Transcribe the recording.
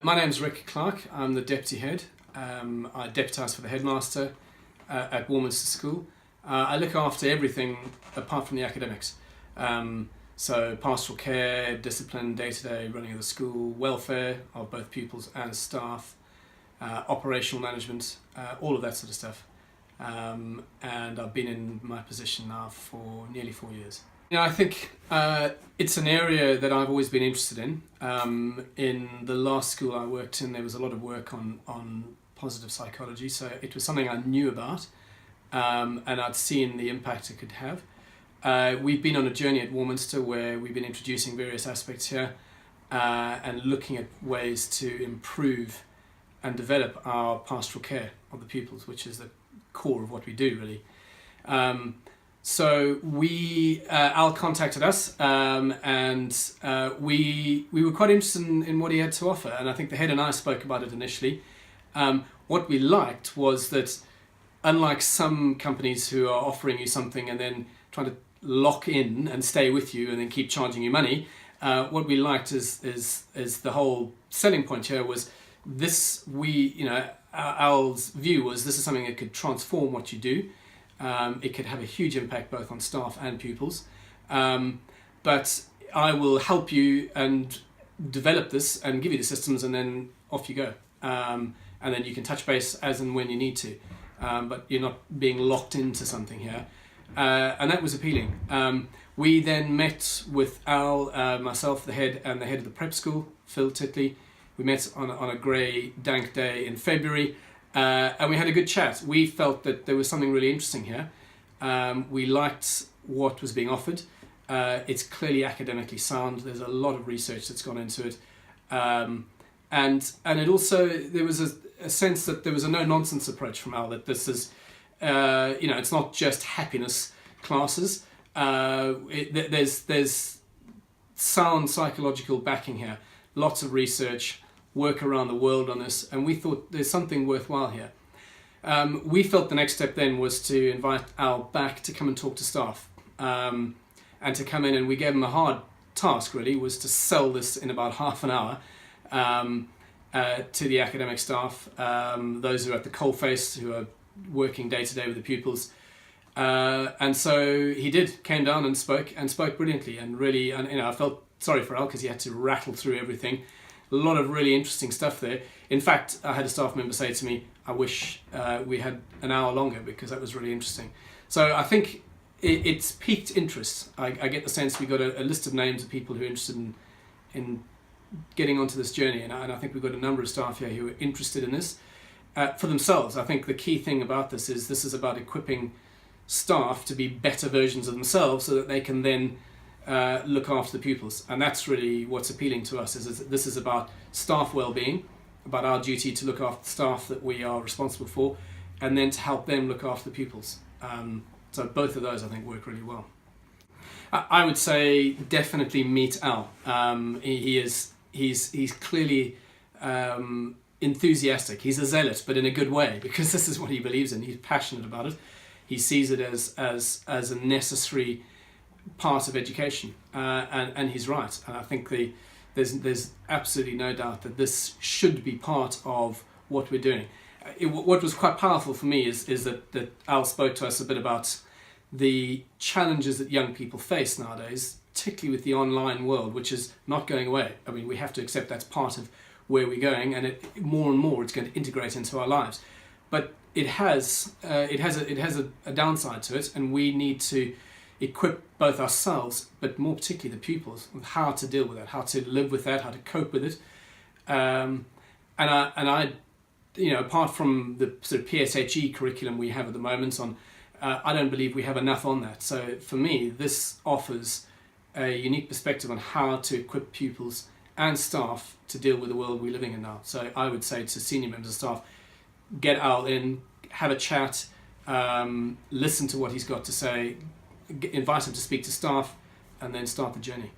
My name's Clarke. I'm the deputy head. I deputise for the headmaster at Warminster School. I look after everything apart from the academics. So pastoral care, discipline, day-to-day running of the school, welfare of both pupils and staff, operational management, all of that sort of stuff. And I've been in my position now for nearly 4 years. I think it's an area that I've always been interested in. In the last school I worked in, there was a lot of work on positive psychology, so it was something I knew about, and I'd seen the impact it could have. We've been on a journey at Warminster where we've been introducing various aspects here and looking at ways to improve and develop our pastoral care of the pupils, which is the core of what we do, really. So Al contacted us, and we were quite interested in what he had to offer, and I think the head and I spoke about it initially. What we liked was that, unlike some companies who are offering you something and then trying to lock in and stay with you and then keep charging you money, what we liked is the whole selling point here was this. Al's view was this is something that could transform what you do. It could have a huge impact both on staff and pupils, but I will help you and develop this and give you the systems, and then off you go, and then you can touch base as and when you need to, but you're not being locked into something here, and that was appealing. We then met with Al, myself, the head, and the head of the prep school, Phil Titley. We met on a grey, dank day in February. And we had a good chat. We felt that there was something really interesting here. We liked what was being offered. It's clearly academically sound. There's a lot of research that's gone into it. And it also, there was a sense that there was a no-nonsense approach from Al, that this is, it's not just happiness classes. There's sound psychological backing here. Lots of research, work around the world on this, and we thought there's something worthwhile here. We felt the next step then was to invite Al back to come and talk to staff, and to come in, and we gave him a hard task really, was to sell this in about half an hour to the academic staff, those who are at the coalface, who are working day to day with the pupils. And so he came down and spoke brilliantly, and really, I felt sorry for Al because he had to rattle through everything. A lot of really interesting stuff there. In fact, I had a staff member say to me, I wish we had an hour longer because that was really interesting. So I think it's piqued interest. I get the sense we got a list of names of people who are interested in getting onto this journey, and I think we've got a number of staff here who are interested in this for themselves. I think the key thing about this is about equipping staff to be better versions of themselves so that they can then look after the pupils, and that's really what's appealing to us. Is this is about staff well-being, about our duty to look after the staff that we are responsible for, and then to help them look after the pupils. So both of those I think work really well. I would say definitely meet Al. He's clearly enthusiastic. He's a zealot, but in a good way, because this is what he believes in. He's passionate about it. He sees it as a necessary part of education, and he's right. And I think there's absolutely no doubt that this should be part of what we're doing. What was quite powerful for me is that Al spoke to us a bit about the challenges that young people face nowadays, particularly with the online world, which is not going away. I mean, we have to accept that's part of where we're going, and more and more it's going to integrate into our lives. But it has a downside to it, and we need to equip both ourselves, but more particularly the pupils, with how to deal with that, how to live with that, how to cope with it. And I, apart from the sort of PSHE curriculum we have at the moment I don't believe we have enough on that. So for me, this offers a unique perspective on how to equip pupils and staff to deal with the world we're living in now. So I would say to senior members of staff, get Al in, have a chat, listen to what he's got to say, invite him to speak to staff, and then start the journey.